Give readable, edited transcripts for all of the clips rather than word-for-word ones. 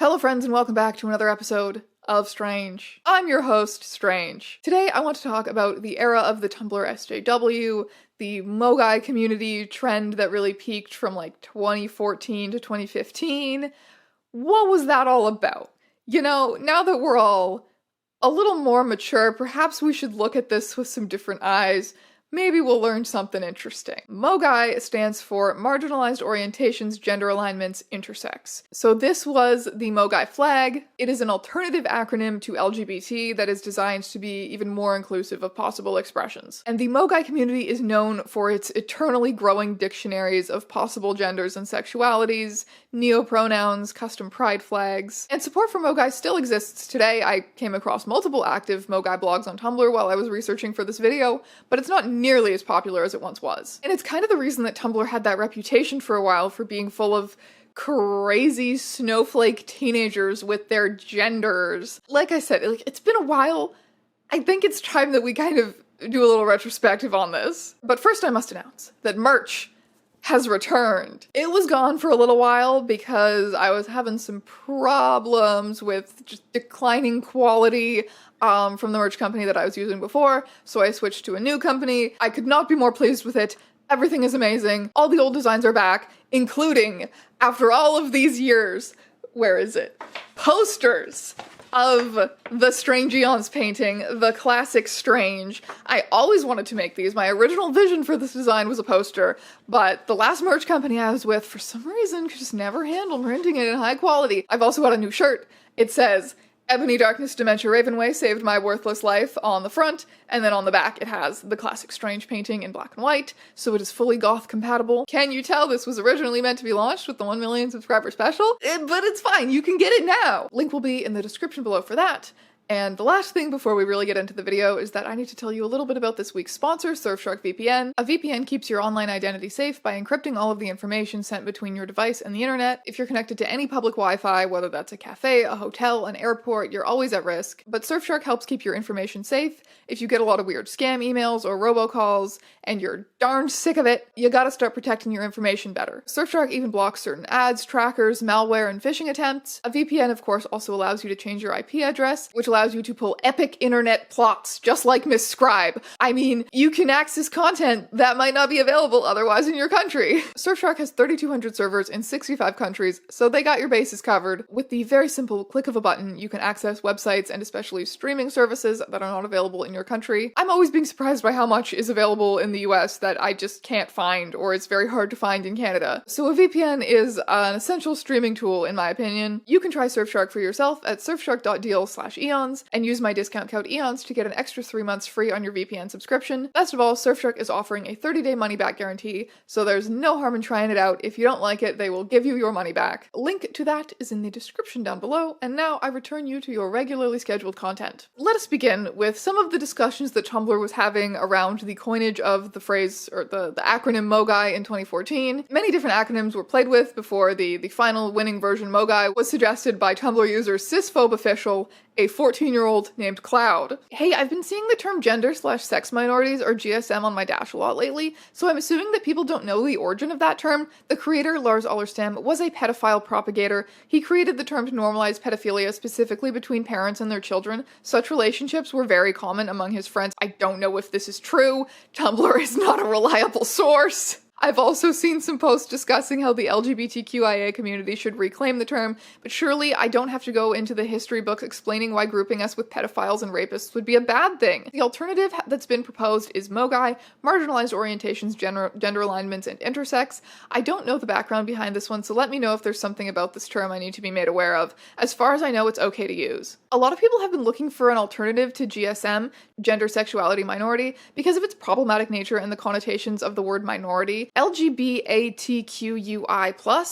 Hello friends and welcome back to another episode of Strange. I'm your host, Strange. Today I want to talk about the era of the Tumblr SJW, the Mogai community trend that really peaked from like 2014 to 2015. What was that all about? You know, now that we're all a little more mature, perhaps we should look at this with some different eyes. Maybe we'll learn something interesting. Mogai stands for Marginalized Orientations, Gender Alignments, Intersex. So this was the Mogai flag. It is an alternative acronym to LGBT that is designed to be even more inclusive of possible expressions. And the Mogai community is known for its eternally growing dictionaries of possible genders and sexualities, neopronouns, custom pride flags. And support for Mogai still exists today. I came across multiple active Mogai blogs on Tumblr while I was researching for this video, but it's not nearly as popular as it once was. And it's kind of the reason that Tumblr had that reputation for a while for being full of crazy snowflake teenagers with their genders. Like I said, it's been a while. I think it's time that we kind of do a little retrospective on this. But first I must announce that merch has returned. It was gone for a little while because I was having some problems with just declining quality from the merch company that I was using before, so I switched to a new company. I could not be more pleased with it. Everything is amazing. All the old designs are back, including, after all of these years, where is it? Posters of the Strange ÆONS painting, the classic Strange. I always wanted to make these. My original vision for this design was a poster, but the last merch company I was with, for some reason, could just never handle printing it in high quality. I've also got a new shirt. It says, Ebony Darkness Dementia Ravenway saved my worthless life on the front, and then on the back it has the classic Strange painting in black and white, so it is fully goth compatible. Can you tell this was originally meant to be launched with the 1 million subscriber special? But it's fine, you can get it now! Link will be in the description below for that. And the last thing before we really get into the video is that I need to tell you a little bit about this week's sponsor, Surfshark VPN. A VPN keeps your online identity safe by encrypting all of the information sent between your device and the internet. If you're connected to any public Wi-Fi, whether that's a cafe, a hotel, an airport, you're always at risk. But Surfshark helps keep your information safe. If you get a lot of weird scam emails or robocalls and you're darn sick of it, you gotta start protecting your information better. Surfshark even blocks certain ads, trackers, malware, and phishing attempts. A VPN, of course, also allows you to change your IP address, which allows you to pull epic internet plots, just like Miss Scribe. I mean, you can access content that might not be available otherwise in your country. Surfshark has 3,200 servers in 65 countries, so they got your bases covered. With the very simple click of a button, you can access websites and especially streaming services that are not available in your country. I'm always being surprised by how much is available in the US that I just can't find, or it's very hard to find in Canada. So a VPN is an essential streaming tool, in my opinion. You can try Surfshark for yourself at surfshark.deal/eons and use my discount code æons to get an extra 3 months free on your VPN subscription. Best of all, Surfshark is offering a 30-day money-back guarantee, so there's no harm in trying it out. If you don't like it, they will give you your money back. Link to that is in the description down below, and now I return you to your regularly scheduled content. Let us begin with some of the discussions that Tumblr was having around the coinage of the phrase, or the acronym Mogai in 2014. Many different acronyms were played with before the final winning version Mogai was suggested by Tumblr user cisphobeofficial, a 14-year-old named Cloud. Hey, I've been seeing the term gender/sex minorities or GSM on my dash a lot lately, so I'm assuming that people don't know the origin of that term. The creator, Lars Allerstam, was a pedophile propagator. He created the term to normalize pedophilia specifically between parents and their children. Such relationships were very common among his friends. I don't know if this is true. Tumblr is not a reliable source. I've also seen some posts discussing how the LGBTQIA community should reclaim the term, but surely I don't have to go into the history books explaining why grouping us with pedophiles and rapists would be a bad thing. The alternative that's been proposed is Mogai, Marginalized Orientations, Gender Alignments, and Intersex. I don't know the background behind this one, so let me know if there's something about this term I need to be made aware of. As far as I know, it's okay to use. A lot of people have been looking for an alternative to GSM, gender, sexuality, minority, because of its problematic nature and the connotations of the word minority. LGBTQI+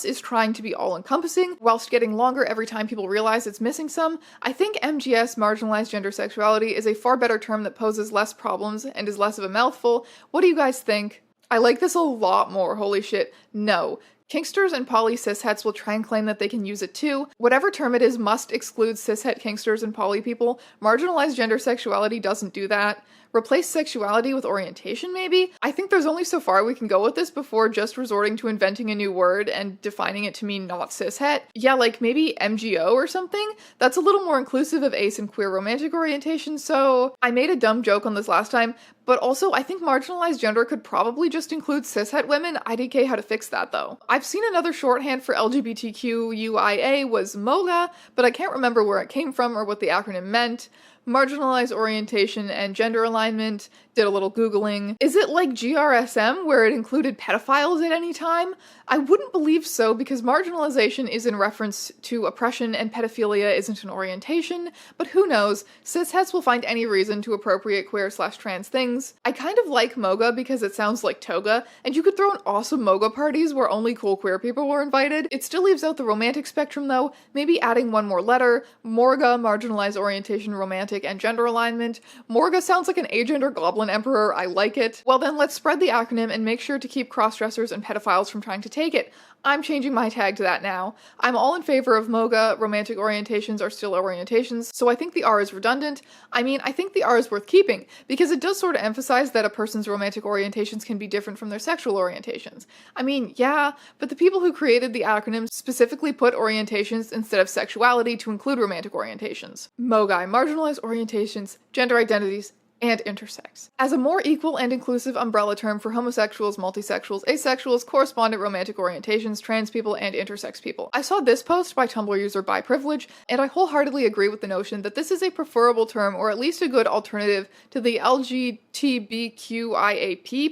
is trying to be all-encompassing, whilst getting longer every time people realize it's missing some. I think MGS, marginalized gender sexuality, is a far better term that poses less problems and is less of a mouthful. What do you guys think? I like this a lot more, holy shit. No. Kinksters and poly cishets will try and claim that they can use it too. Whatever term it is must exclude cishet kinksters and poly people. Marginalized gender sexuality doesn't do that. Replace sexuality with orientation, maybe? I think there's only so far we can go with this before just resorting to inventing a new word and defining it to mean not cishet. Yeah, like maybe MGO or something? That's a little more inclusive of ace and queer romantic orientation, so I made a dumb joke on this last time, but also I think marginalized gender could probably just include cishet women. IDK how to fix that though. I've seen another shorthand for LGBTQIA was MOGA, but I can't remember where it came from or what the acronym meant. Marginalized orientation and gender alignment, did a little Googling. Is it like GRSM where it included pedophiles at any time? I wouldn't believe so because marginalization is in reference to oppression and pedophilia isn't an orientation, but who knows, cishets will find any reason to appropriate queer/trans things. I kind of like MOGA because it sounds like toga, and you could throw an awesome MOGA parties where only cool queer people were invited. It still leaves out the romantic spectrum though, maybe adding one more letter, MORGA, marginalized orientation, romantic, and gender alignment. MORGA sounds like an agender goblin emperor, I like it. Well then, let's spread the acronym and make sure to keep crossdressers and pedophiles from trying to take it. I'm changing my tag to that now. I'm all in favor of MOGA, romantic orientations are still orientations, so I think the R is redundant. I mean, I think the R is worth keeping, because it does sort of emphasize that a person's romantic orientations can be different from their sexual orientations. I mean, yeah, but the people who created the acronym specifically put orientations instead of sexuality to include romantic orientations. Mogai, marginalized orientations, gender identities, and intersex. As a more equal and inclusive umbrella term for homosexuals, multisexuals, asexuals, correspondent romantic orientations, trans people, and intersex people. I saw this post by Tumblr user ByPrivilege, and I wholeheartedly agree with the notion that this is a preferable term or at least a good alternative to the LGBTQIAP+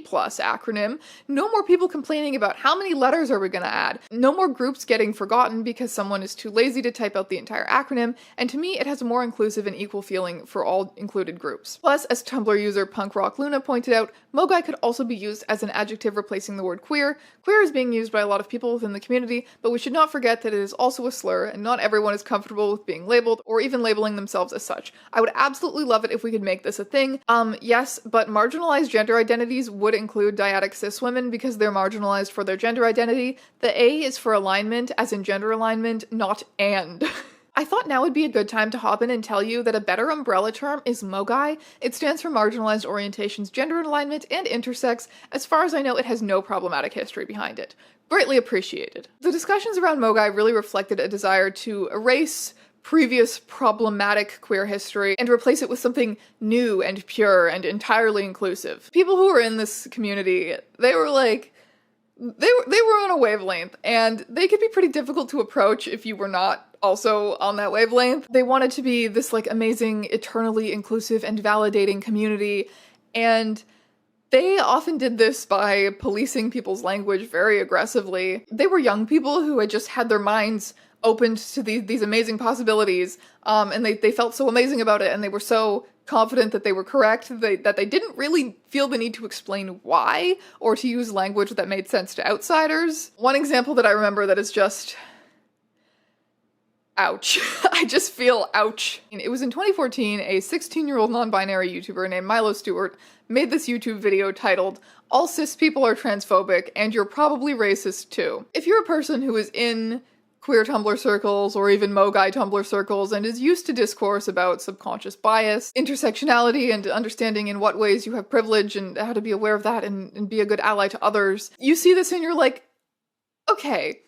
acronym. No more people complaining about how many letters are we gonna add. No more groups getting forgotten because someone is too lazy to type out the entire acronym, and to me it has a more inclusive and equal feeling for all included groups. Plus, as Tumblr user Punk Rock Luna pointed out, Mogai could also be used as an adjective replacing the word queer. Queer is being used by a lot of people within the community, but we should not forget that it is also a slur, and not everyone is comfortable with being labeled, or even labeling themselves as such. I would absolutely love it if we could make this a thing. Yes, but marginalized gender identities would include dyadic cis women because they're marginalized for their gender identity. The A is for alignment, as in gender alignment, not and. I thought now would be a good time to hop in and tell you that a better umbrella term is Mogai. It stands for marginalized orientations, gender alignment, and intersex. As far as I know, it has no problematic history behind it. Greatly appreciated. The discussions around Mogai really reflected a desire to erase previous problematic queer history and replace it with something new and pure and entirely inclusive. People who were in this community, they were like, they were on a wavelength, and they could be pretty difficult to approach if you were not also on that wavelength. They wanted to be this like amazing, eternally inclusive and validating community, and they often did this by policing people's language very aggressively. They were young people who had just had their minds opened to these amazing possibilities, and they felt so amazing about it, and they were so confident that they were correct, that they didn't really feel the need to explain why, or to use language that made sense to outsiders. One example that I remember that is just ouch. I just feel ouch. It was in 2014, a 16-year-old non-binary YouTuber named Milo Stewart made this YouTube video titled, "All cis people are transphobic, and you're probably racist too." If you're a person who is in queer Tumblr circles, or even Mogai Tumblr circles, and is used to discourse about subconscious bias, intersectionality, and understanding in what ways you have privilege, and how to be aware of that, and be a good ally to others, you see this and you're like, okay,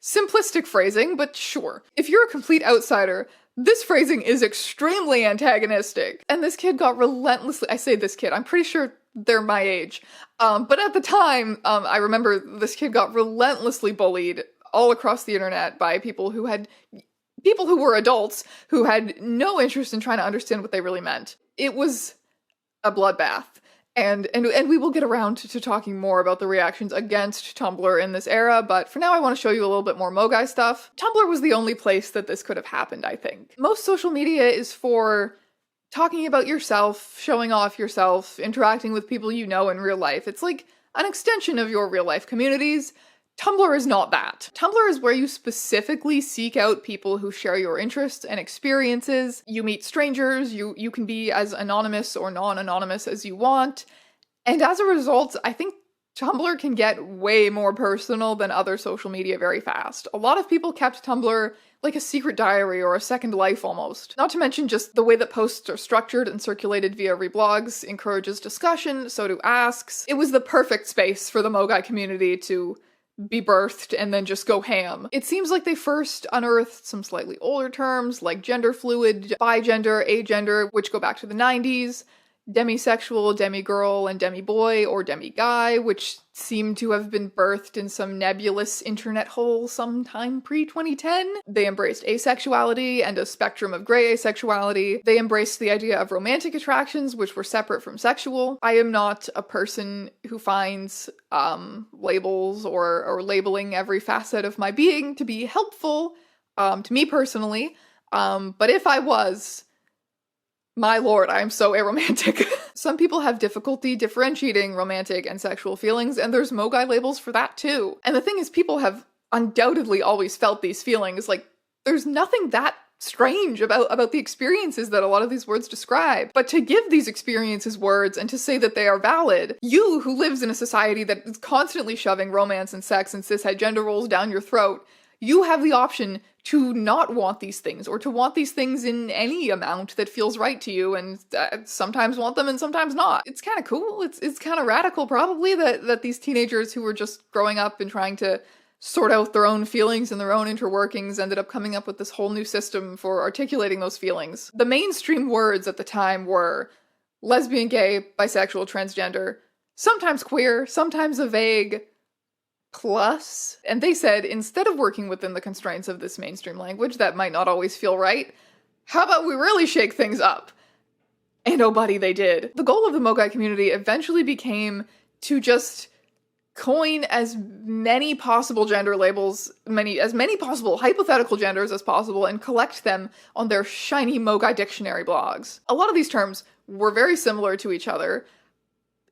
simplistic phrasing, but sure. If you're a complete outsider, this phrasing is extremely antagonistic. And this kid got relentlessly— I say this kid, I'm pretty sure they're my age. But at the time, I remember this kid got relentlessly bullied all across the internet by people who were adults who had no interest in trying to understand what they really meant. It was a bloodbath. And we will get around to talking more about the reactions against Tumblr in this era, but for now I want to show you a little bit more Mogai stuff. Tumblr was the only place that this could have happened, I think. Most social media is for talking about yourself, showing off yourself, interacting with people you know in real life. It's like an extension of your real life communities. Tumblr is not that. Tumblr is where you specifically seek out people who share your interests and experiences. You meet strangers, you can be as anonymous or non-anonymous as you want, and as a result, I think Tumblr can get way more personal than other social media very fast. A lot of people kept Tumblr like a secret diary or a second life almost. Not to mention just the way that posts are structured and circulated via reblogs encourages discussion, so do asks. It was the perfect space for the Mogai community to be birthed and then just go ham. It seems like they first unearthed some slightly older terms like gender fluid, bigender, agender, which go back to the 90s, demisexual, demigirl, and demiboy or demiguy, which seem to have been birthed in some nebulous internet hole sometime pre-2010. They embraced asexuality and a spectrum of gray asexuality. They embraced the idea of romantic attractions, which were separate from sexual. I am not a person who finds labels or labeling every facet of my being to be helpful to me personally, but if I was, my lord, I am so aromantic. Some people have difficulty differentiating romantic and sexual feelings, and there's Mogai labels for that too. And the thing is, people have undoubtedly always felt these feelings. Like, there's nothing that strange about the experiences that a lot of these words describe. But to give these experiences words and to say that they are valid, you who lives in a society that is constantly shoving romance and sex and cishet gender roles down your throat, you have the option to not want these things, or to want these things in any amount that feels right to you, and sometimes want them and sometimes not. It's kind of cool. It's kind of radical, probably, that these teenagers who were just growing up and trying to sort out their own feelings and their own interworkings ended up coming up with this whole new system for articulating those feelings. The mainstream words at the time were lesbian, gay, bisexual, transgender, sometimes queer, sometimes a vague plus. And they said, instead of working within the constraints of this mainstream language that might not always feel right, how about we really shake things up? And oh buddy, they did. The goal of the Mogai community eventually became to just coin as many possible gender labels, as many possible hypothetical genders as possible, and collect them on their shiny Mogai dictionary blogs. A lot of these terms were very similar to each other.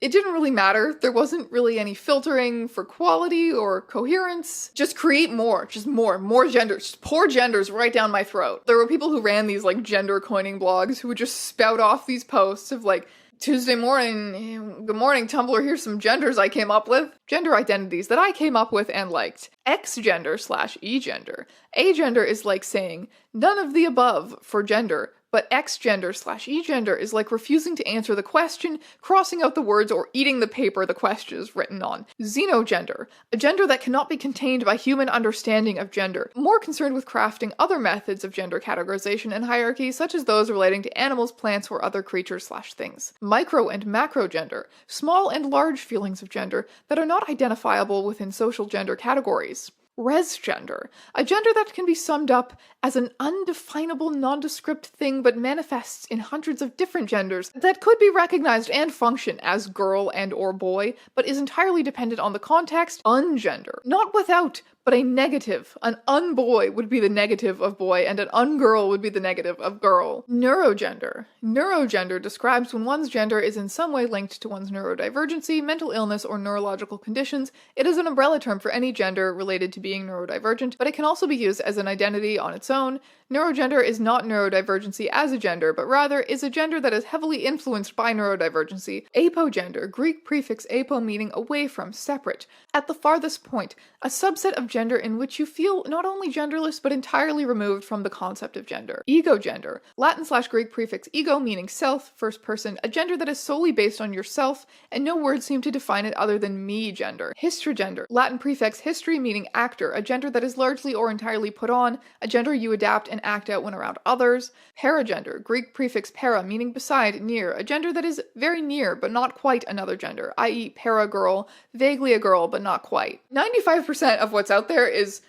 It didn't really matter. There wasn't really any filtering for quality or coherence. Just create more. Just more genders. Just pour genders right down my throat. There were people who ran these like gender coining blogs who would just spout off these posts of like, Tuesday morning, good morning Tumblr, here's some genders I came up with. Gender identities that I came up with and liked. X-gender/E-gender. A-gender is like saying none of the above for gender, but X-gender/E-gender is like refusing to answer the question, crossing out the words, or eating the paper the question is written on. Xenogender, a gender that cannot be contained by human understanding of gender, more concerned with crafting other methods of gender categorization and hierarchy, such as those relating to animals, plants, or other creatures/things. Micro and macro gender, small and large feelings of gender that are not identifiable within social gender categories. Res gender, a gender that can be summed up as an undefinable, nondescript thing but manifests in hundreds of different genders that could be recognized and function as girl and or boy, but is entirely dependent on the context. Ungender, not without, but a negative. An unboy would be the negative of boy, and an ungirl would be the negative of girl. Neurogender. Neurogender describes when one's gender is in some way linked to one's neurodivergency, mental illness, or neurological conditions. It is an umbrella term for any gender related to being neurodivergent, but it can also be used as an identity on its own. Neurogender is not neurodivergency as a gender, but rather is a gender that is heavily influenced by neurodivergency. Apogender, Greek prefix apo meaning away from, separate. At the farthest point, a subset of gender in which you feel not only genderless, but entirely removed from the concept of gender. Egogender, Latin/Greek prefix ego meaning self, first person, a gender that is solely based on yourself, and no words seem to define it other than me gender. Histrogender, Latin prefix history meaning actor, a gender that is largely or entirely put on, a gender you adapt and act out when around others. Paragender, Greek prefix para meaning beside, near, a gender that is very near but not quite another gender, i.e. para-girl, vaguely a girl but not quite. 95% of what's out there is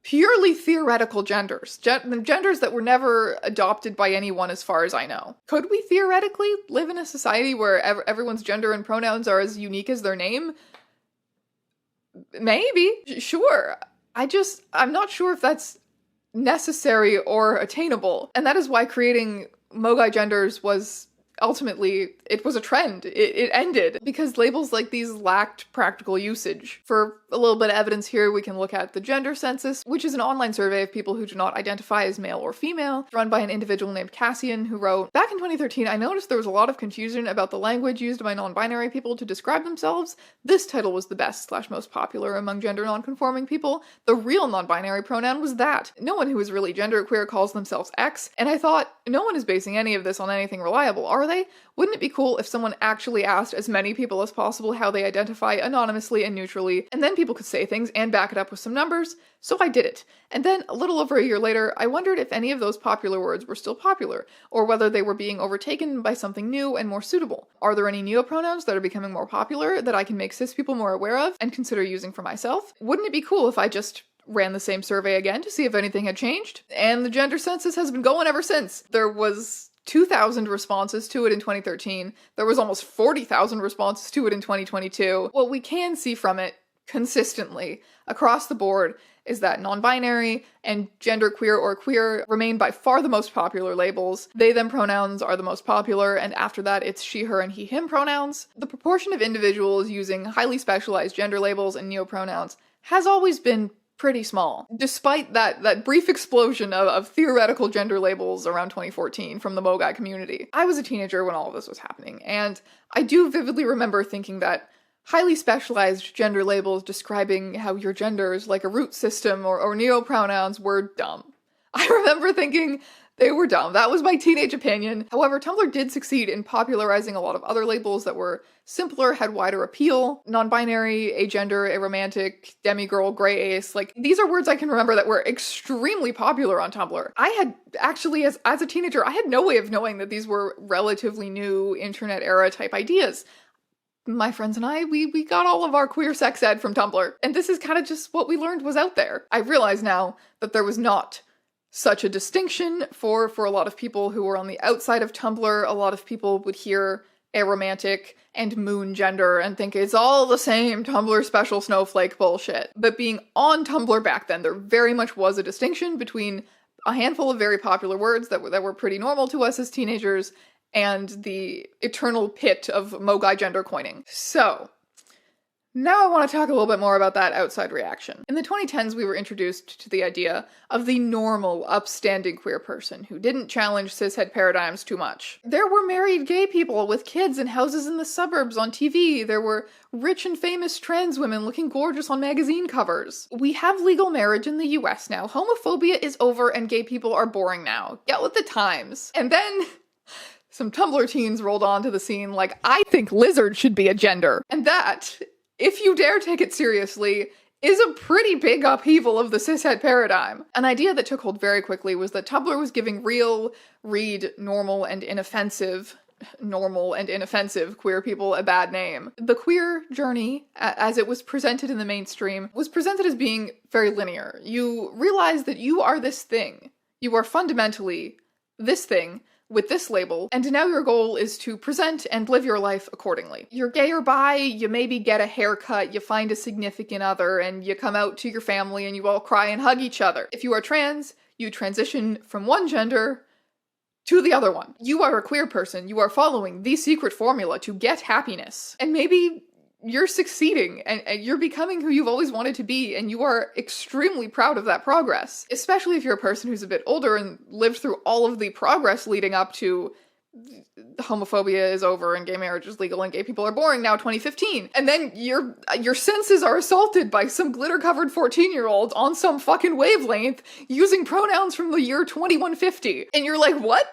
purely theoretical genders. Genders that were never adopted by anyone as far as I know. Could we theoretically live in a society where everyone's gender and pronouns are as unique as their name? Maybe. Sure. I'm not sure if that's necessary or attainable. And that is why creating Mogai genders was ultimately, it was a trend. It ended because labels like these lacked practical usage. For a little bit of evidence here, we can look at the gender census, which is an online survey of people who do not identify as male or female, run by an individual named Cassian, who wrote, "Back in 2013, I noticed there was a lot of confusion about the language used by non-binary people to describe themselves. This title was the best/most popular among gender non-conforming people. The real non-binary pronoun was that. No one who is really genderqueer calls themselves X, and I thought, no one is basing any of this on anything reliable, are they? Wouldn't it be cool if someone actually asked as many people as possible how they identify anonymously and neutrally, and then people could say things and back it up with some numbers? So I did it. And then, a little over a year later, I wondered if any of those popular words were still popular, or whether they were being overtaken by something new and more suitable. Are there any neopronouns that are becoming more popular that I can make cis people more aware of and consider using for myself? Wouldn't it be cool if I just ran the same survey again to see if anything had changed?" And the gender census has been going ever since. There was 2,000 responses to it in 2013. There was almost 40,000 responses to it in 2022. What we can see from it consistently across the board is that non-binary and genderqueer or queer remain by far the most popular labels. They, them pronouns are the most popular, and after that it's she, her, and he, him pronouns. The proportion of individuals using highly specialized gender labels and neopronouns has always been pretty small, despite that brief explosion of theoretical gender labels around 2014 from the Mogai community. I was a teenager when all of this was happening, and I do vividly remember thinking that highly specialized gender labels describing how your gender is like a root system or neopronouns were dumb. I remember thinking they were dumb. That was my teenage opinion. However, Tumblr did succeed in popularizing a lot of other labels that were simpler, had wider appeal. Non-binary, agender, aromantic, demigirl, grey ace, like, these are words I can remember that were extremely popular on Tumblr. I had actually, as a teenager, I had no way of knowing that these were relatively new internet era type ideas. My friends and I, we got all of our queer sex ed from Tumblr, and this is kind of just what we learned was out there. I realize now that there was not such a distinction for a lot of people who were on the outside of Tumblr. A lot of people would hear aromantic and moon gender and think it's all the same Tumblr special snowflake bullshit. But being on Tumblr back then, there very much was a distinction between a handful of very popular words that were pretty normal to us as teenagers and the eternal pit of Mogai gender coining. So, now I want to talk a little bit more about that outside reaction. In the 2010s, we were introduced to the idea of the normal, upstanding queer person who didn't challenge cishet paradigms too much. There were married gay people with kids in houses in the suburbs on TV. There were rich and famous trans women looking gorgeous on magazine covers. We have legal marriage in the US now. Homophobia is over and gay people are boring now. Get with the times. And then some Tumblr teens rolled onto the scene like, I think lizard should be a gender. And that, if you dare take it seriously, is a pretty big upheaval of the cishet paradigm. An idea that took hold very quickly was that Tumblr was giving real, normal and inoffensive queer people a bad name. The queer journey, as it was presented in the mainstream, was presented as being very linear. You realize that you are this thing. You are fundamentally this thing with this label, and now your goal is to present and live your life accordingly. You're gay or bi, you maybe get a haircut, you find a significant other, and you come out to your family and you all cry and hug each other. If you are trans, you transition from one gender to the other one. You are a queer person, you are following the secret formula to get happiness. And maybe you're succeeding, and you're becoming who you've always wanted to be, and you are extremely proud of that progress. Especially if you're a person who's a bit older and lived through all of the progress leading up to homophobia is over and gay marriage is legal and gay people are boring now 2015. And then your senses are assaulted by some glitter-covered 14-year-old on some fucking wavelength using pronouns from the year 2150. And you're like, what?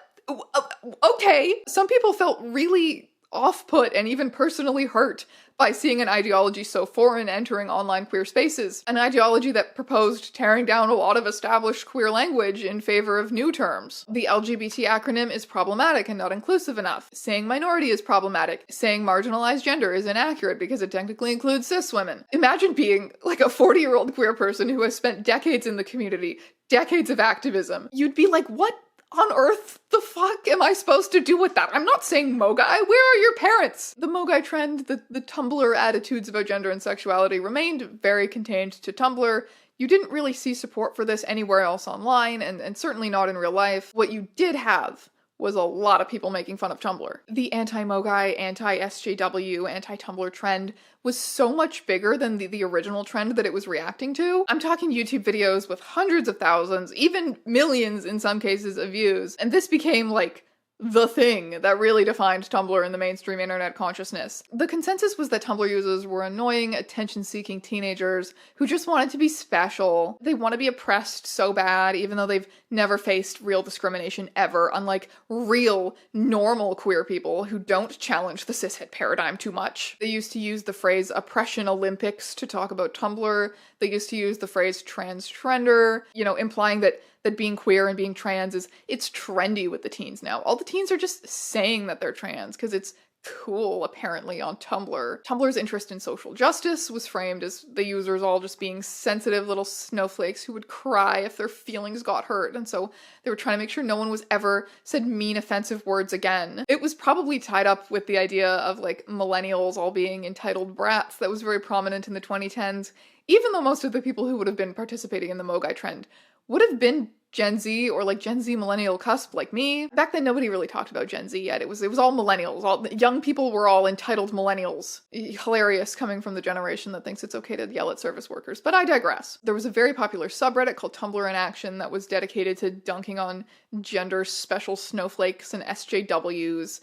Okay. Some people felt really off-put and even personally hurt by seeing an ideology so foreign entering online queer spaces. An ideology that proposed tearing down a lot of established queer language in favor of new terms. The LGBT acronym is problematic and not inclusive enough. Saying minority is problematic. Saying marginalized gender is inaccurate because it technically includes cis women. Imagine being like a 40-year-old queer person who has spent decades in the community, decades of activism. You'd be like, what on earth the fuck am I supposed to do with that? I'm not saying Mogai. Where are your parents? The Mogai trend, the Tumblr attitudes about gender and sexuality remained very contained to Tumblr. You didn't really see support for this anywhere else online, and certainly not in real life. What you did have was a lot of people making fun of Tumblr. The anti-Mogai, anti-SJW, anti-Tumblr trend was so much bigger than the original trend that it was reacting to. I'm talking YouTube videos with hundreds of thousands, even millions in some cases of views, and this became like the thing that really defined Tumblr in the mainstream internet consciousness. The consensus was that Tumblr users were annoying, attention-seeking teenagers who just wanted to be special. They want to be oppressed so bad, even though they've never faced real discrimination ever, unlike real, normal queer people who don't challenge the cishet paradigm too much. They used to use the phrase oppression Olympics to talk about Tumblr. They used to use the phrase trans-trender, implying that being queer and being trans it's trendy with the teens now. All the teens are just saying that they're trans because it's cool, apparently, on Tumblr. Tumblr's interest in social justice was framed as the users all just being sensitive little snowflakes who would cry if their feelings got hurt, and so they were trying to make sure no one was ever said mean, offensive words again. It was probably tied up with the idea of, millennials all being entitled brats that was very prominent in the 2010s, even though most of the people who would have been participating in the Mogai trend would have been Gen Z or Gen Z millennial cusp like me. Back then nobody really talked about Gen Z yet. It was all millennials. All young people were all entitled millennials. Hilarious coming from the generation that thinks it's okay to yell at service workers. But I digress. There was a very popular subreddit called Tumblr in Action that was dedicated to dunking on gender special snowflakes and SJWs.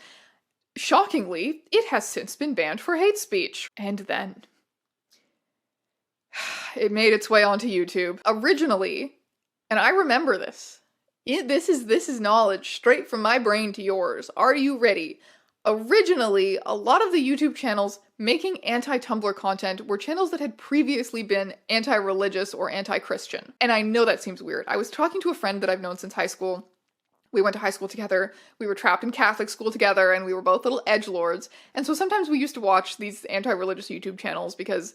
Shockingly, it has since been banned for hate speech. And then it made its way onto YouTube. Originally, and I remember this. This is knowledge straight from my brain to yours. Are you ready? Originally, a lot of the YouTube channels making anti-Tumblr content were channels that had previously been anti-religious or anti-Christian. And I know that seems weird. I was talking to a friend that I've known since high school. We went to high school together, we were trapped in Catholic school together, and we were both little edgelords. And so sometimes we used to watch these anti-religious YouTube channels because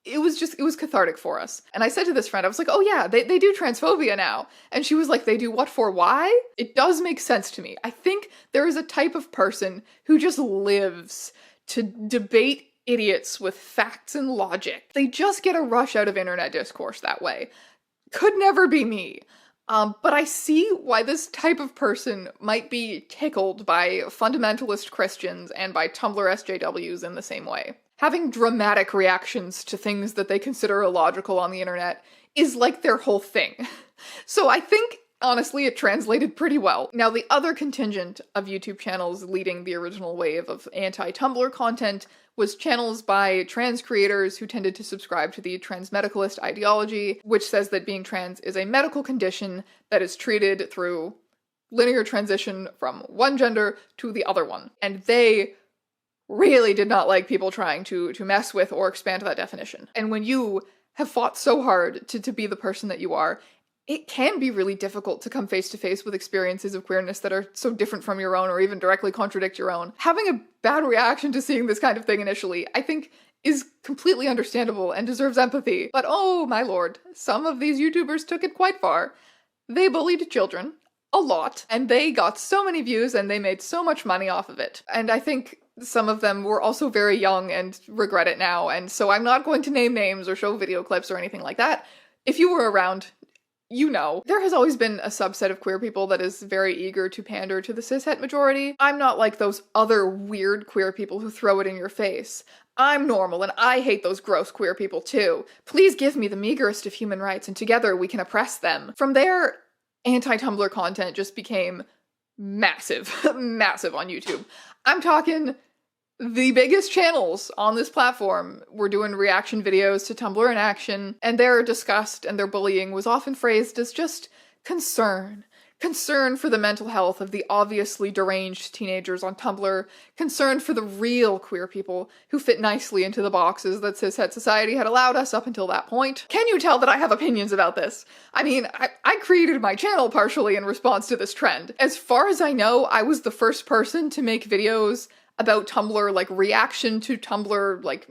it was cathartic for us. And I said to this friend, I was like, oh yeah, they do transphobia now. And she was like, they do what for? Why? It does make sense to me. I think there is a type of person who just lives to debate idiots with facts and logic. They just get a rush out of internet discourse that way. Could never be me. But I see why this type of person might be tickled by fundamentalist Christians and by Tumblr SJWs in the same way. Having dramatic reactions to things that they consider illogical on the internet is like their whole thing. So I think, honestly, it translated pretty well. Now, the other contingent of YouTube channels leading the original wave of anti-Tumblr content was channels by trans creators who tended to subscribe to the transmedicalist ideology, which says that being trans is a medical condition that is treated through linear transition from one gender to the other one. And they really did not like people trying to mess with or expand that definition. And when you have fought so hard to be the person that you are, it can be really difficult to come face to face with experiences of queerness that are so different from your own or even directly contradict your own. Having a bad reaction to seeing this kind of thing initially, I think, is completely understandable and deserves empathy. But oh my lord, some of these YouTubers took it quite far. They bullied children a lot, and they got so many views and they made so much money off of it. And I think some of them were also very young and regret it now, and so I'm not going to name names or show video clips or anything like that. If you were around, you know. There has always been a subset of queer people that is very eager to pander to the cishet majority. I'm not like those other weird queer people who throw it in your face. I'm normal, and I hate those gross queer people too. Please give me the meagerest of human rights, and together we can oppress them. From there, anti-Tumblr content just became massive, massive on YouTube. I'm talking the biggest channels on this platform were doing reaction videos to Tumblr in Action, and their disgust and their bullying was often phrased as just concern. Concern for the mental health of the obviously deranged teenagers on Tumblr, concern for the real queer people who fit nicely into the boxes that cishet society had allowed us up until that point. Can you tell that I have opinions about this? I mean, I created my channel partially in response to this trend. As far as I know, I was the first person to make videos about Tumblr, reaction to Tumblr,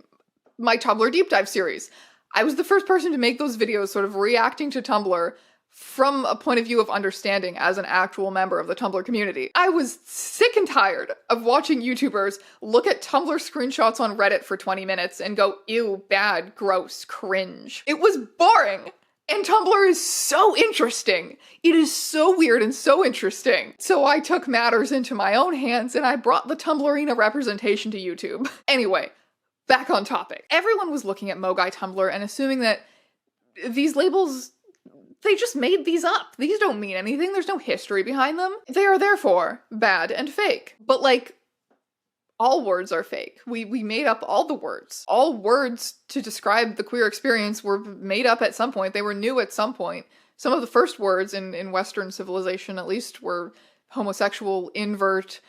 my Tumblr deep dive series. I was the first person to make those videos sort of reacting to Tumblr from a point of view of understanding as an actual member of the Tumblr community. I was sick and tired of watching YouTubers look at Tumblr screenshots on Reddit for 20 minutes and go, ew, bad, gross, cringe. It was boring. And Tumblr is so interesting. It is so weird and so interesting. So I took matters into my own hands and I brought the Tumblrina representation to YouTube. Anyway, back on topic. Everyone was looking at Mogai Tumblr and assuming that these labels, they just made these up. These don't mean anything. There's no history behind them. They are therefore bad and fake. But like, all words are fake. We made up all the words. All words to describe the queer experience were made up at some point. They were new at some point. Some of the first words in Western civilization, at least, were homosexual, invert,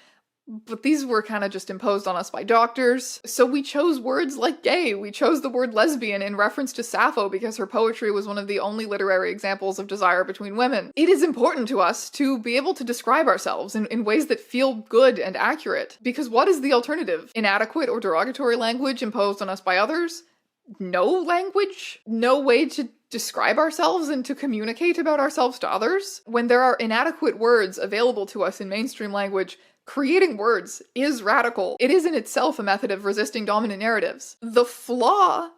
but these were kind of just imposed on us by doctors. So we chose words like gay. We chose the word lesbian in reference to Sappho because her poetry was one of the only literary examples of desire between women. It is important to us to be able to describe ourselves in ways that feel good and accurate. Because what is the alternative? Inadequate or derogatory language imposed on us by others? No language? No way to describe ourselves and to communicate about ourselves to others? When there are inadequate words available to us in mainstream language, creating words is radical. It is in itself a method of resisting dominant narratives. The flaw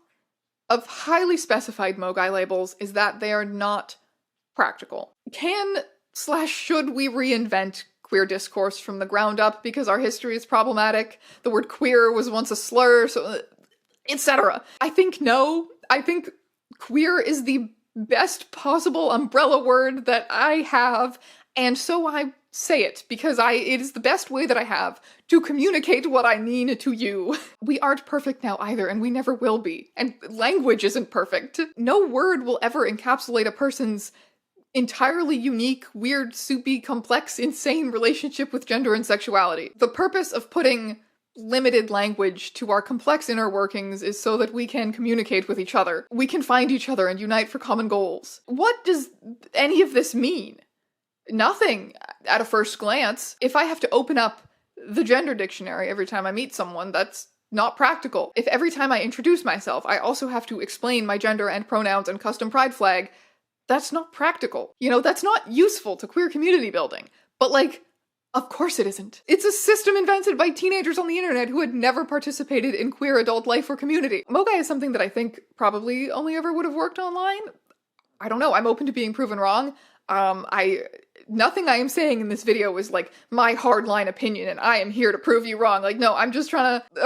of highly specified Mogai labels is that they are not practical. Should we reinvent queer discourse from the ground up because our history is problematic? The word queer was once a slur, so etc. I think no. I think queer is the best possible umbrella word that I have, and so I say it, because it is the best way that I have to communicate what I mean to you. We aren't perfect now either, and we never will be. And language isn't perfect. No word will ever encapsulate a person's entirely unique, weird, soupy, complex, insane relationship with gender and sexuality. The purpose of putting limited language to our complex inner workings is so that we can communicate with each other. We can find each other and unite for common goals. What does any of this mean? Nothing at a first glance. If I have to open up the gender dictionary every time I meet someone, that's not practical. If every time I introduce myself, I also have to explain my gender and pronouns and custom pride flag, that's not practical. You know, that's not useful to queer community building. But like, of course it isn't. It's a system invented by teenagers on the internet who had never participated in queer adult life or community. Mogai is something that I think probably only ever would have worked online. I don't know, I'm open to being proven wrong. Nothing I am saying in this video is like my hardline opinion and I am here to prove you wrong. Like, no, I'm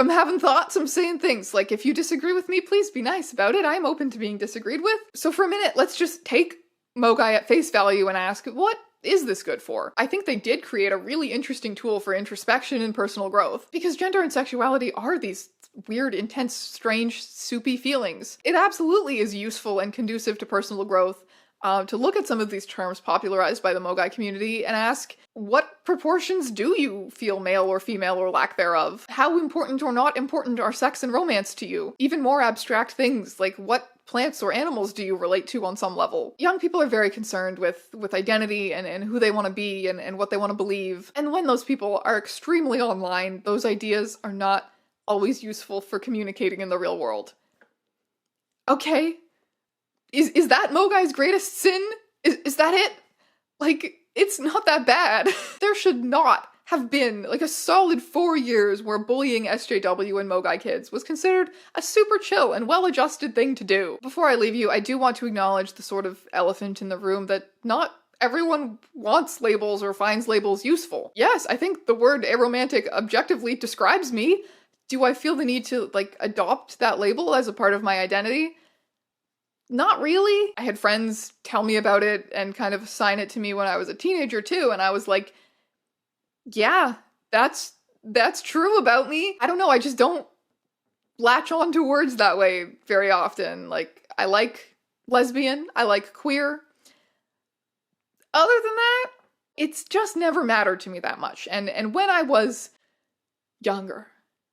having thoughts, I'm saying things. Like, if you disagree with me, please be nice about it. I'm open to being disagreed with. So for a minute, let's just take Mogai at face value and ask, what is this good for? I think they did create a really interesting tool for introspection and personal growth, because gender and sexuality are these weird, intense, strange, soupy feelings. It absolutely is useful and conducive to personal growth to look at some of these terms popularized by the Mogai community and ask, what proportions do you feel male or female or lack thereof? How important or not important are sex and romance to you? Even more abstract things, like what plants or animals do you relate to on some level? Young people are very concerned with identity and who they want to be and what they want to believe. And when those people are extremely online, those ideas are not always useful for communicating in the real world. Okay. Is that Mogai's greatest sin? Is that it? Like, it's not that bad. There should not have been like a solid 4 years where bullying SJW and Mogai kids was considered a super chill and well-adjusted thing to do. Before I leave you, I do want to acknowledge the sort of elephant in the room that not everyone wants labels or finds labels useful. Yes, I think the word aromantic objectively describes me. Do I feel the need to, like, adopt that label as a part of my identity? Not really. I had friends tell me about it and kind of assign it to me when I was a teenager too, and I was like, yeah, that's true about me. I don't know, I just don't latch on to words that way very often. Like, I like lesbian, I like queer. Other than that, it's just never mattered to me that much. And when I was younger,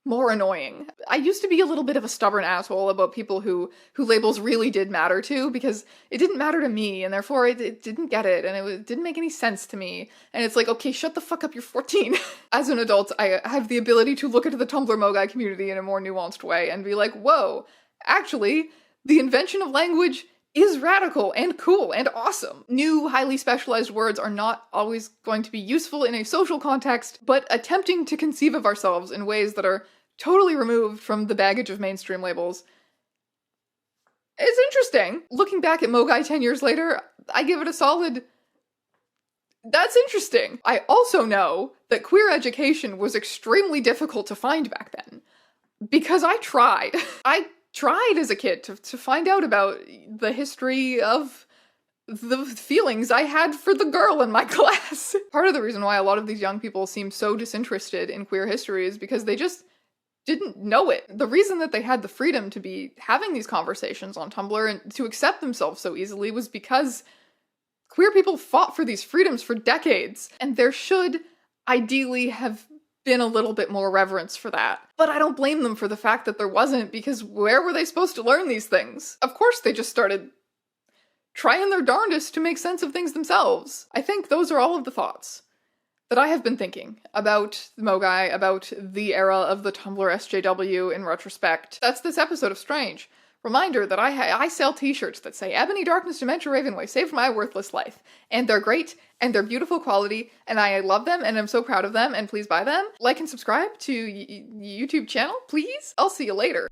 more annoying, I used to be a little bit of a stubborn asshole about people who labels really did matter to, because it didn't matter to me, and therefore it didn't get it, and it didn't make any sense to me. And it's like, okay, shut the fuck up, you're 14. As an adult, I have the ability to look into the Tumblr Mogai community in a more nuanced way and be like, whoa, actually, the invention of language is radical and cool and awesome. New, highly specialized words are not always going to be useful in a social context, but attempting to conceive of ourselves in ways that are totally removed from the baggage of mainstream labels, is interesting. Looking back at Mogai 10 years later, I give it a solid, that's interesting. I also know that queer education was extremely difficult to find back then, because I tried. I tried as a kid to find out about the history of the feelings I had for the girl in my class. Part of the reason why a lot of these young people seem so disinterested in queer history is because they just didn't know it. The reason that they had the freedom to be having these conversations on Tumblr and to accept themselves so easily was because queer people fought for these freedoms for decades, and there should ideally have been a little bit more reverence for that. But I don't blame them for the fact that there wasn't, because where were they supposed to learn these things? Of course they just started trying their darndest to make sense of things themselves. I think those are all of the thoughts that I have been thinking about Mogai, about the era of the Tumblr SJW in retrospect. That's this episode of Strange. Reminder that I sell t-shirts that say Ebony Darkness Dementia Ravenway saved my worthless life. And they're great, and they're beautiful quality, and I love them, and I'm so proud of them, and please buy them. Like and subscribe to YouTube channel, please. I'll see you later.